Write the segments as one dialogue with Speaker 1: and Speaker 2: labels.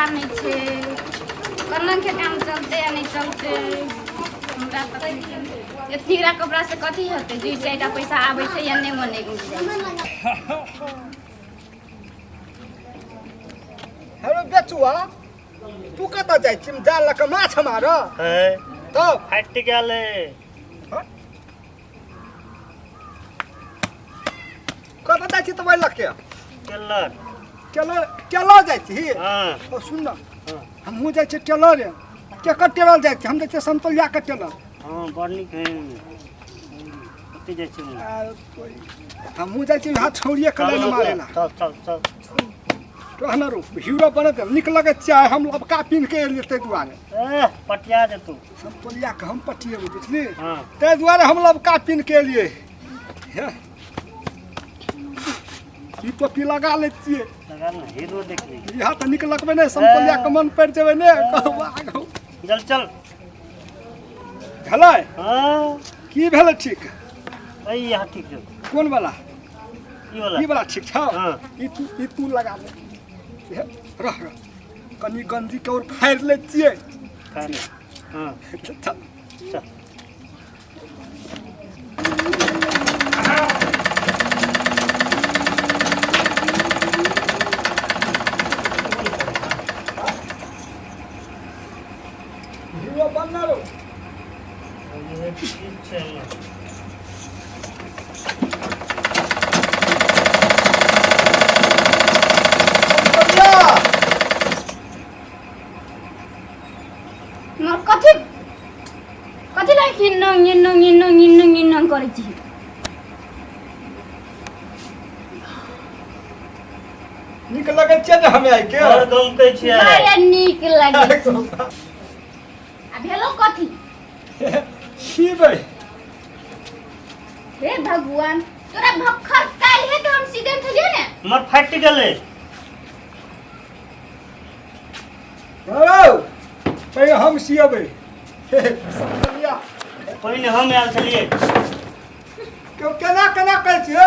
Speaker 1: पता नहीं छे कलंक के काम चलते या नहीं चलते हमरा पता नहीं इतना कपड़ा से कथी होते जी चारिटा पैसा आवे छे या नहीं मने
Speaker 2: हेलो बेचुआ तू कत जाय छी जाल लक माछ मार
Speaker 3: है
Speaker 2: तो
Speaker 3: फाट गेले
Speaker 2: कत जाय छी तबै लक
Speaker 3: केलर
Speaker 2: चलो जाय छी
Speaker 3: हां
Speaker 2: ओ सुन न हमहू जाय छी टेलर केकर टेलर जाय छी हम जाय छी संतोलिया के टेलर
Speaker 3: हां बड़ नीक है ओते जाय छी
Speaker 2: हमहू जाय छी हाथ छौड़िए के लाइन मारेला
Speaker 3: चल
Speaker 2: तो हमारो हीरो बनत निक लगे चाहे हम लबका पिन के एलिए ते दुआरे
Speaker 3: पटिया दे तू
Speaker 2: संतोलिया के हम पटिए बुझली
Speaker 3: हां
Speaker 2: ते दुआरे हम लबका पिन के एलिए ई टोपी लगा ले छिए
Speaker 3: लगा ना हीरो देखी
Speaker 2: यहाँ तो निक लगबे नहीं संतोलिया के मन पड़ जेबे ने कहबा
Speaker 3: चल
Speaker 2: भेलै
Speaker 3: हां
Speaker 2: की भेलै ठीक
Speaker 3: ए यहाँ ठीक छै
Speaker 2: कोन वाला
Speaker 3: ई
Speaker 2: वाला ठीक छौ
Speaker 3: हां
Speaker 2: ई तू लगा ले रह कनी गंजी के और फाड़ ले छिए
Speaker 3: हां चल
Speaker 2: हीरो बनना रो
Speaker 3: ये ठीक छै
Speaker 1: मोर कथी लाइक इन करे छी
Speaker 2: निक लगे छै ने हमें आई के
Speaker 3: और गम के छै
Speaker 1: बड़ा नीक लागे आ भेलो कथी
Speaker 2: शिवे
Speaker 1: हे भगवान तोरा भक्खर काल है तो हम सीधे थलिए ने
Speaker 3: मर फाट गेले
Speaker 2: हेलो पहले हम सियबे संतोलिया
Speaker 3: पहिने हम आयल छलिए
Speaker 2: क्यों केना कर छिए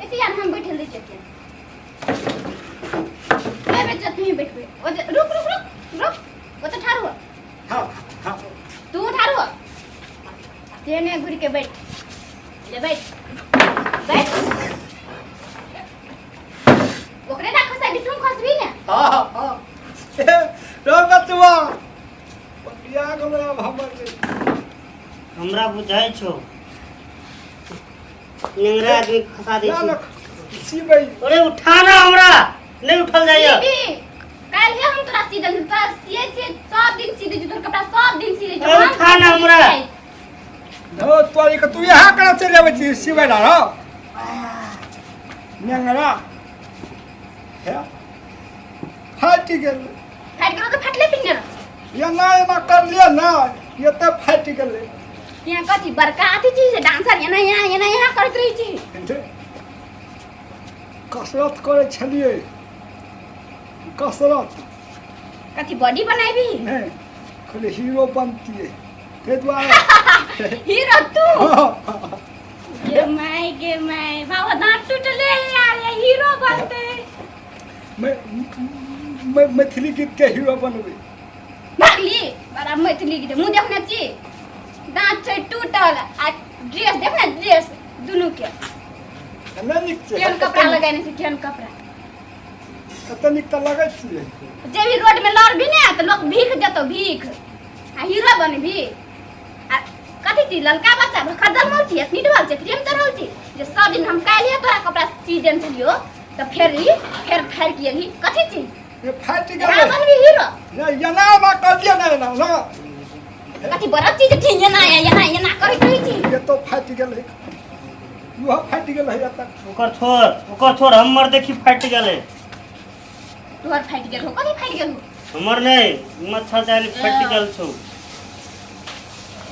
Speaker 1: एतिया हम बैठल रही छथिन ए बेटा तू बैठबे रुक वो तो ठाड़ हुआ
Speaker 2: हां
Speaker 1: तू ठाड़ हुआ तेने घुर के बैठ ले बैठ ओकरे ना खसा बिठुम खसबी ने
Speaker 2: हां रो बतवा पटिया गलो हमर
Speaker 3: हमरा बुझाई छौ नेंगरा आदमी फसा दै छै
Speaker 2: शिवे
Speaker 3: अरे उठा ना हमरा नहीं उठल जाइए
Speaker 1: काल है हम तोरा सीधे तोरा सीए से सब दिन सीधे जो तोर कपड़ा सब दिन सीधे जो
Speaker 3: अरे उठा ना हमरा
Speaker 2: हो तोरी के तू यहाँ कर चले आवे छी शिवे ना रो नेंगरा है फाट गेल
Speaker 1: तो फटले पिंगर
Speaker 2: ये ना कर लिया ना ये तो फाट गेल
Speaker 1: यहाँ कथी बड़का अथी चीज है डांसर यहाँ करत रही छी
Speaker 2: कसरत करे छलिए कसरत
Speaker 1: कथी बॉडी बनाईबी
Speaker 2: नहीं खाली हीरो बनती है ते द्वारा
Speaker 1: हीरो तू के माय बाबा दांत टूटले यार ये हीरो बनते
Speaker 2: मैं मैथिली गीत के हीरो बनबे
Speaker 1: भागली बड़ा मैथिली गीत मुंह देखने छी दांत छै टूटल आ ड्रेस देखना ड्रेस दोनों के
Speaker 2: नहीं निक छै
Speaker 1: केहन कपड़ा लगाने से केहन कपड़ा
Speaker 2: कते निक त लगै छियै
Speaker 1: जे भी रोड में लड़बी ने तो लोग भीख देतो भीख आ हीरो बनबी आ कथी छी ललका बच्चा खजल मोल छी इतनी ढोल छै क्रीम चढ़ल छी जे सब दिन हम काल्हि तोरा कपड़ा सी देन छलियो तो फिर फाड़ के एली कथी छी
Speaker 2: ये फाट
Speaker 1: क्या
Speaker 2: गेल
Speaker 1: बनबी हीरो
Speaker 2: नहीं ये ना कर दिया ना
Speaker 1: कथी बड़ा चीज ठीक ये ना करे कही छी
Speaker 2: ये तो फाट गेल यू फाट गेल है तक
Speaker 3: ओकर छोड़ हमर देखी फाट गेले
Speaker 1: तोहर फाट गेल हो कथी फाट गेल हो
Speaker 3: हमर नहीं मच्छर जाली फाट गेल छौ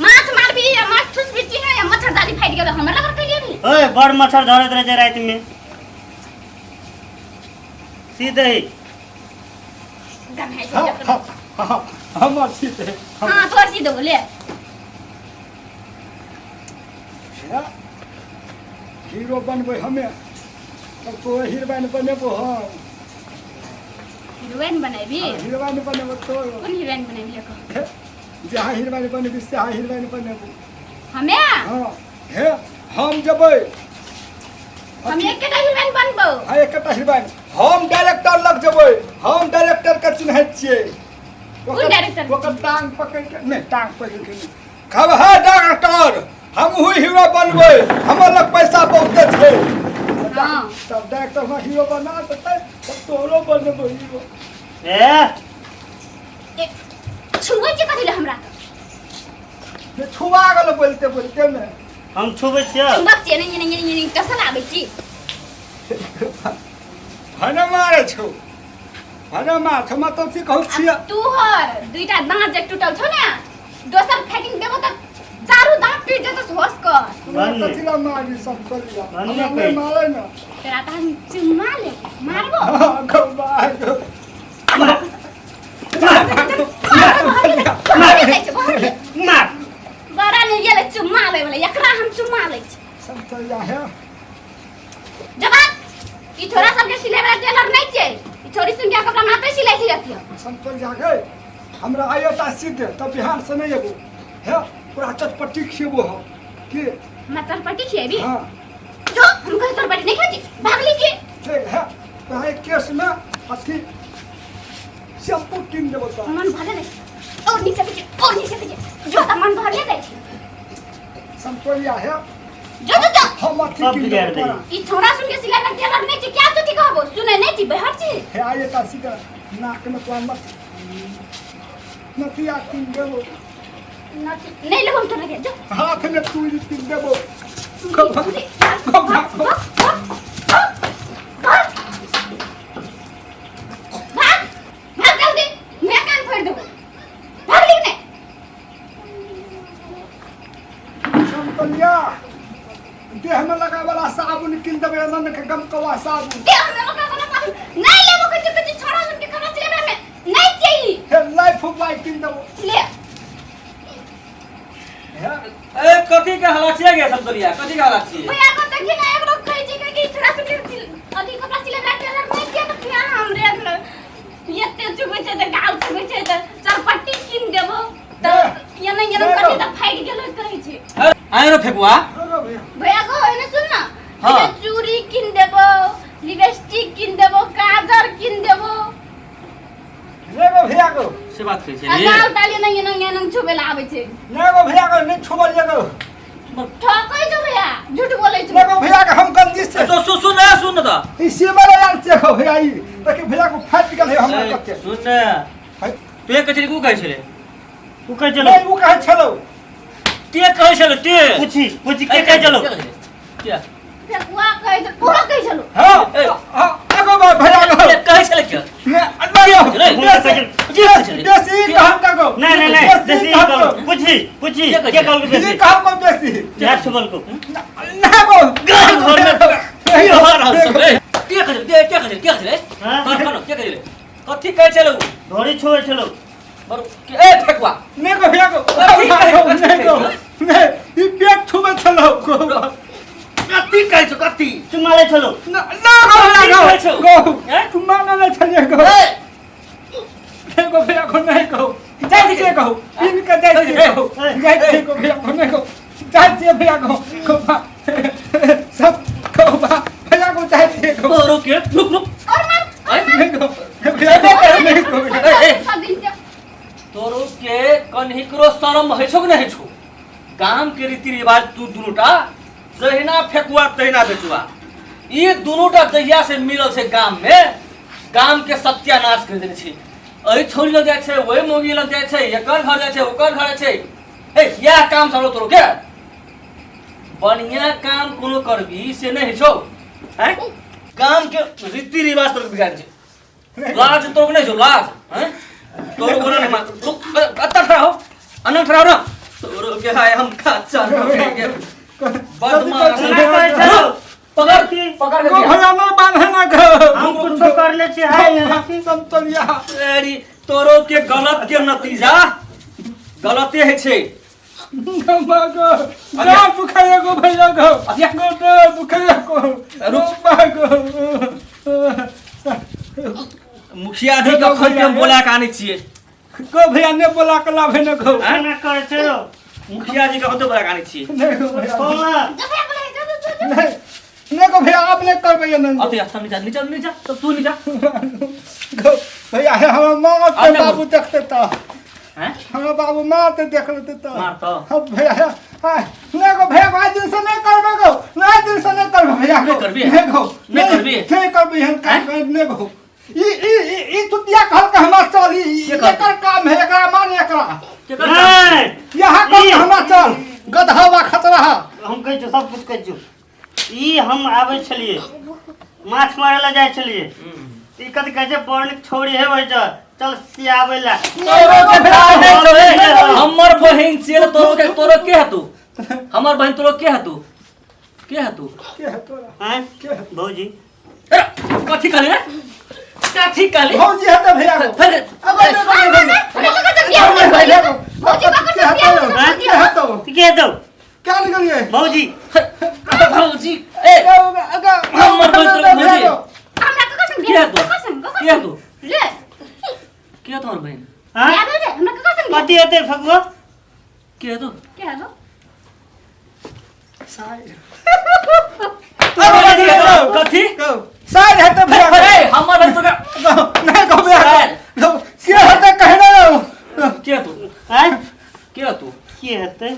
Speaker 1: माछ मारबी या माछ ठुसबी छी है मच्छर जाली फाट गेल हमरा लगर कइले भी
Speaker 3: ओए बड़ मच्छर धरत रहे रात में सीधे ही
Speaker 1: गन है
Speaker 2: हमर सीधे
Speaker 1: हां तोर सीधे बोले
Speaker 2: हीरो बनबै हमें तब तो हीरोइन बनेबो हम
Speaker 1: हीरोइन बनेबी
Speaker 2: हीरोइन बनेबो तो
Speaker 1: कौन हीरोइन बनेबी लेको
Speaker 2: जहाँ हीरोइन बनेबी से हीरोइन बनेबो
Speaker 1: हमे
Speaker 2: हाँ हे हम जबै
Speaker 1: हम एकटा हीरोइन बनबो
Speaker 2: हाँ एकटा हीरोइन हम डायरेक्टर लग जबै हम डायरेक्टर के चिन्है छियै
Speaker 1: कोन डायरेक्टर
Speaker 2: ओकर टांग पकड़ के नहीं टांग पकड़ के नहीं खब है डायरेक्टर हम हुई हीरो बनबै हमर लग पैसा बहुते छै
Speaker 1: हाँ
Speaker 2: तब डायरेक्टर में हीरो बना देतै तब तोरो बनबो हीरो
Speaker 1: छुबै छै कथि ले हमरा
Speaker 2: ये छुआ गेल बोलते बोलते में
Speaker 3: हम छुबै छियै
Speaker 1: चुम्बक छै नहीं कसन आबै छी
Speaker 2: हने मारे छौ हने मार छ म त कहू छियै
Speaker 1: तू हर दुईटा दाँत जे टूटल छौ ने दोसर फेकिंग देबो त चारू दाँत टूट जेतौ होश कर
Speaker 2: मैं तो चिला मारी सब कर लिया
Speaker 3: बन्ने
Speaker 2: हमें
Speaker 3: पे।
Speaker 2: मारे ना
Speaker 1: तेरा त हम चुम्मा ले मारबो
Speaker 2: हाँ, गो बाहर गो
Speaker 3: मार
Speaker 1: बड़ा ने गेले चुम्मा ले वाला एकरा हम चुम्मा ले छी
Speaker 2: सब तो या है
Speaker 1: जवाब ई छोरा सब के सिले वाला टेलर नहीं छै ई छोरी सुन के कपड़ा मात्र सिलाई छी रखियो
Speaker 2: सब तो जा गए हमरा आयो ता सीधे तब बिहार से नहीं एबो है पूरा चटपटी खेबो हो के
Speaker 1: मतलब पट्टी खिएबी
Speaker 2: हां
Speaker 1: जो हम कह तोर पट्टी नहीं खाती भागली के
Speaker 2: ठीक है तो है केस में अथी शैम्पू किन देबो तो
Speaker 1: मन भरे ले और नीचे पीछे जो त मन भर ले दे
Speaker 2: सब तो या है
Speaker 1: जो
Speaker 2: हम अथी
Speaker 3: सब
Speaker 2: किन
Speaker 3: बिगाड़
Speaker 2: देबो
Speaker 3: देई।
Speaker 1: ई छोरा सुन के सिलाई वाला टेलर नहीं छै क्या तू की कहबो सुने नहीं छी बहर छी
Speaker 2: है आये ता सीधा नाक में तो मत नतिया किन देबो
Speaker 1: नहीं ले हम तो लगे जो
Speaker 2: हाथ में तू किन देबो संपलिया देह में लगा वाला साबुन किन देबे नन के गम कवा साबुन हे लाइफ ऑफ लाइफ किन देबो
Speaker 4: ए कथी के हालत छियै गे संतोलिया कथी के हालत छियै आयो फेकुआ हाँ।
Speaker 1: चूड़ी किन देबो लिपस्टिक किन देबो काजर किन देबो
Speaker 2: नेगो भैया को
Speaker 4: से बात कहै छै
Speaker 1: अगाल ताली नंग छुबे ला आबै छै
Speaker 2: नेगो भैया को नहीं छोड़ लेगो
Speaker 1: ठकै छौ भैया झूठ बोलै छौ
Speaker 2: नेगो भैया के हम गलती से
Speaker 4: सुन न त
Speaker 2: इसी वाला यार देखो भैया ई देखि भैया को फाट गेल है हमरा कते
Speaker 4: सुन न पे कचरी को कहै छले
Speaker 3: तू कह चलो
Speaker 2: नहीं वो कहे छलो
Speaker 4: ते कहै छले ते
Speaker 3: पूछी के कह चलो
Speaker 4: क्या
Speaker 1: फेकुआ कहै छै पूरा कहै छलो
Speaker 2: हां हां आगो भैया को
Speaker 4: कहै छले क्या
Speaker 2: ने अन्ना देसी कहम का को
Speaker 3: नहीं देसी कहो पूछी के कहल के
Speaker 2: देसी
Speaker 3: देसी
Speaker 2: कहम को देसी
Speaker 3: यार छबल को
Speaker 2: ना को
Speaker 3: गाँव घर में
Speaker 2: यही हो
Speaker 4: हां के कहै छले
Speaker 3: हाँ?
Speaker 4: कौन के कहै छले कथी कहै छले
Speaker 3: धोरी छोड़ चलो
Speaker 4: बर ए फेकुआ
Speaker 2: ने को भैया को ने को ने ई पेट छुबे छलो को
Speaker 4: कथी कहै छ कथी
Speaker 3: चुम्मा ले चलो
Speaker 2: ना गो
Speaker 4: हैं?
Speaker 2: तुम मांगा ना छले गो ने को भैया को नहीं को जाइए को इनका जाइए को जाइए को भैया को नहीं को जाइए भैया को सब को भैया को जाइए को
Speaker 4: रुक रुक
Speaker 1: और मन
Speaker 2: नहीं को भैया को नहीं को
Speaker 1: सब दिन से
Speaker 4: तोरो के कन्हिकरो शरम है छौ कि नहीं छौ गाम के रीति रिवाज तू दुनुटा जहिना फेकुआ तहिना बेचुआ ई दुनुटा जहिया से मिलल छै गाम में गाम के सत्यानाश कर देने छै एही छोरी लग जाय छै ओही मोगी लग जाय छै एकर घर जाय छै ओकर घर छै ए यह काम सब तोरो के बढ़िया काम कोनो करबी से नहीं छौ हैं गाम के रीति रिवाज तोर बिगाड़ छै लाज तोर नहीं छौ लाज हैं तोर कोनो नहीं मान रुक अत्ता खड़ा हो अनंत खड़ा हो ना तोर के हाय हम कच्चा के बदमाश पकड़ पकड़
Speaker 2: को
Speaker 4: के
Speaker 2: भैया ना बांधे ना गो
Speaker 3: हम कुछ कर ले छी हाय
Speaker 2: संतलिया
Speaker 4: अरे तोरो के गलत के नतीजा गलते है छै
Speaker 2: गो जा दुखाया गो भैया गो गो तो दुखाया गो रुक गो
Speaker 4: मुखिया जी का खोज के बोला का नहीं छिए
Speaker 2: को भैया ने बोला के लाभे न को
Speaker 3: ना करे छै रो
Speaker 4: मुखिया जी का होते बोला का नहीं छिए
Speaker 2: नहीं को भैया
Speaker 3: बोल ना
Speaker 2: नहीं को भैया आप ले करबे न
Speaker 4: अब तो सब नीचा तो तू नीचा
Speaker 2: को भैया हम मां के बाबू देखते तो
Speaker 4: हैं
Speaker 2: हम बाबू मां के देख लेते तो
Speaker 4: मार तो
Speaker 2: अब भैया नहीं को भैया आज दिन से नहीं करबे को आज दिन से नहीं करबे भैया
Speaker 4: नहीं करबी?
Speaker 2: नहीं को
Speaker 4: नहीं करबी?
Speaker 2: नहीं करबे हम काम नहीं को ई तुतिया कहल के हमरा चल ई एकर काम है एकरा मान एकरा
Speaker 3: नहीं
Speaker 2: यहाँ कौन हमरा चल गधवा खतरा
Speaker 3: हम कहै छ सब कुछ कहै छ ई हम आबै छलिए माछ मारे ला जाय छलिए ई कथि कहै छै पौरनिक छोड़ी है वही चल सियाबै ला
Speaker 4: हमर बहिन से तोरो के हतु हमर बहिन तोरो के हतु
Speaker 2: के है तोरा
Speaker 3: हैं
Speaker 2: के है
Speaker 3: भौजी
Speaker 4: कथि कहले रे कथि कहले
Speaker 2: भौजी है तो भैया को
Speaker 4: फिर
Speaker 2: अब के है तो
Speaker 3: के दो
Speaker 2: क्या निकलिए
Speaker 3: भौजी
Speaker 4: भौजी ए हमर बहिन तोरो के तोर बहिन
Speaker 3: हां कथि हेतै फगुआ
Speaker 4: के तो कथी
Speaker 2: शायद है तो भैया
Speaker 4: ए हमर बहिन तो
Speaker 2: नहीं को भैया के है तो कहना
Speaker 4: के तू
Speaker 3: हैं
Speaker 4: के तू
Speaker 3: के हेतै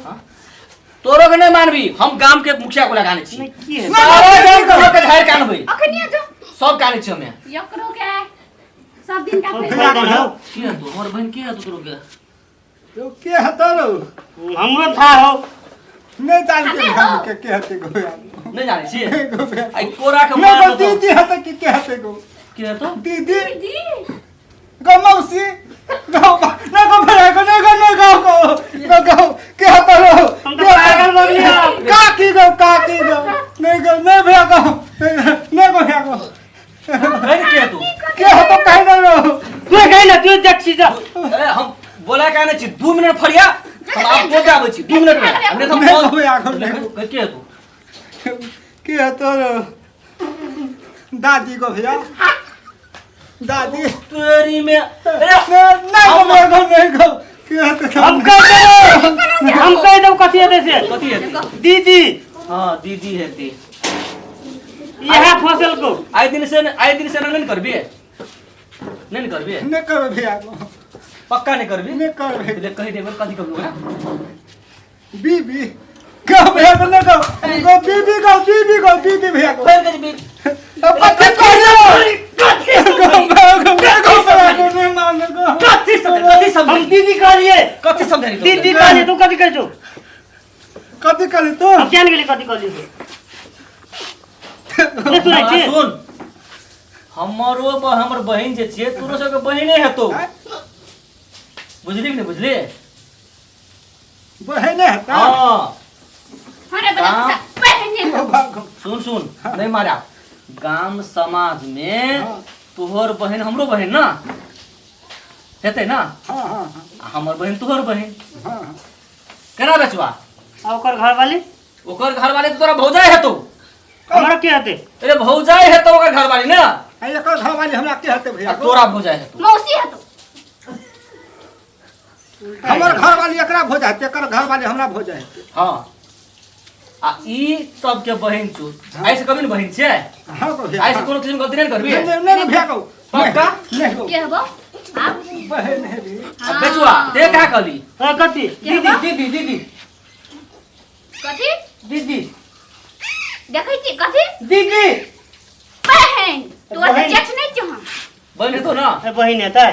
Speaker 4: तोरो के नहीं मानबी हम गांव के मुखिया को लगाने छी
Speaker 3: नहीं की हेतै
Speaker 4: सारे गांव के लोग के धार कान होई
Speaker 1: अखनिया जो
Speaker 4: सब काने छी हमें
Speaker 1: यकरो के सब दिन का
Speaker 3: भैया
Speaker 1: पैसा
Speaker 3: हो
Speaker 4: के तू हमर बहिन के तू तोरो के
Speaker 2: के है तो
Speaker 3: हमरो था हो
Speaker 2: नहीं जानते हम के हते को भैया
Speaker 4: नहीं जाने छी
Speaker 2: को भैया
Speaker 4: आई कोरा के
Speaker 2: नहीं
Speaker 4: मार
Speaker 2: को
Speaker 4: दो
Speaker 2: दीदी हते के हते को
Speaker 4: के तो
Speaker 2: दीदी
Speaker 1: दी
Speaker 2: गो मौसी गो ना को भैया को नहीं को के हते लो
Speaker 3: हम तो पागल हो गया
Speaker 2: काकी गो नहीं भैया को नहीं को भैया को
Speaker 4: अरे के तू
Speaker 2: के हतो कह ना लो
Speaker 3: तू कहि ना तू देख छी जा
Speaker 4: ए हम बोला काने छी 2 मिनट फरिया हम आप बोल आबै छी 2 मिनट में हमने तो
Speaker 2: नहीं
Speaker 4: बोल
Speaker 2: को भैया को
Speaker 4: के तू
Speaker 2: के हतो दादी को भैया दादी
Speaker 4: तेरी में अरे
Speaker 2: नहीं को भैया को नहीं को के हतो
Speaker 3: हम कह दो कथि हेतै से
Speaker 4: कथी है
Speaker 3: दीदी
Speaker 4: हां दीदी है ती
Speaker 3: यहाँ फसल को
Speaker 4: आई दिन से नहीं करबी नहीं करबी
Speaker 2: नहीं करो भैया को
Speaker 4: पक्का नहीं करबी
Speaker 2: नहीं करो
Speaker 4: ले कहि देबे कथी करबो ना
Speaker 2: बीबी को भैया को नहीं को बीबी भैया को
Speaker 4: फिर करबी
Speaker 2: अब कथी
Speaker 4: कथी सब
Speaker 3: हम दीदी कहलिए
Speaker 4: कथी समझानी
Speaker 3: दीदी कहलिए तू कथि कहै छौ
Speaker 2: कथी करी तो
Speaker 3: हम जान गेली कथि कहलिए ले सुनै छी
Speaker 4: सुन हमर बहिन जे छिए तोरो सबके बहिने हेतौ बुझली कि नहीं बुझली
Speaker 2: बहने हता
Speaker 4: हां
Speaker 1: हरे बच्चा पहने
Speaker 4: सुन नहीं मारा गांव समाज में तोहर बहन हमरो बहन ना हेतै ना
Speaker 2: हां
Speaker 4: हमर बहन तोहर बहन
Speaker 2: हां
Speaker 4: केना बेचवा
Speaker 3: ओकर घर वाली
Speaker 4: ओकर घर वाले तोरा भौजाई हेतौ
Speaker 3: हमरा के हेतै
Speaker 4: अरे भौजाई हेतौ ओकर घर वाली ना
Speaker 2: आई एकर घर वाली हमरा के हते भैया
Speaker 4: आ तोरा भौजाई हेतौ
Speaker 1: मौसी है तो
Speaker 2: हमर घर वाली एकरा भोज हते एकर घर वाली हमरा भोज हते
Speaker 4: हां आ ई सब के बहन छु ऐसे कभी न बहन छे
Speaker 2: हां को भैया
Speaker 4: ऐसे कोनो किस्म गलती नहीं करबी
Speaker 2: नहीं भैया को
Speaker 4: पक्का
Speaker 2: नहीं को
Speaker 1: के हबो आप
Speaker 2: बहन है भी
Speaker 4: आ बेचवा ते का कहली
Speaker 3: हां कथि
Speaker 4: दीदी
Speaker 1: कथी
Speaker 4: दीदी
Speaker 1: देखै छी कथी
Speaker 3: दीदी
Speaker 1: बहन तो
Speaker 3: बहन।
Speaker 1: जेठ नहीं छ हम
Speaker 4: बहन हेतौ ना
Speaker 3: ए बहिन हेतै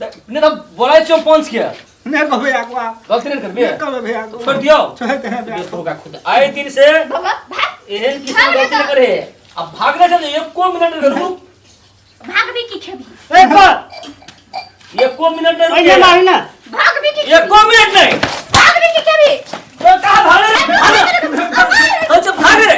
Speaker 4: नहीं तो बोलाई छो पंच के
Speaker 2: नहीं को भैया को
Speaker 4: गलती नहीं करबी
Speaker 2: नहीं को भैया को
Speaker 4: छोड़ दियो
Speaker 2: छोड़ दे भैया
Speaker 4: ये तो का खुद आए दिन से
Speaker 1: बाबा भाग
Speaker 4: एहन किसी गलती नहीं करे अब भागने से एक को मिनट रुक
Speaker 1: भाग भी की खेबी
Speaker 3: ए कर
Speaker 4: एक को मिनट
Speaker 3: ओइ
Speaker 4: नहीं
Speaker 3: मारी ना
Speaker 1: भाग भी की
Speaker 4: एक को मिनट नहीं
Speaker 1: भाग भी की खेबी
Speaker 4: तो कहां भाग रे अच्छा भाग रे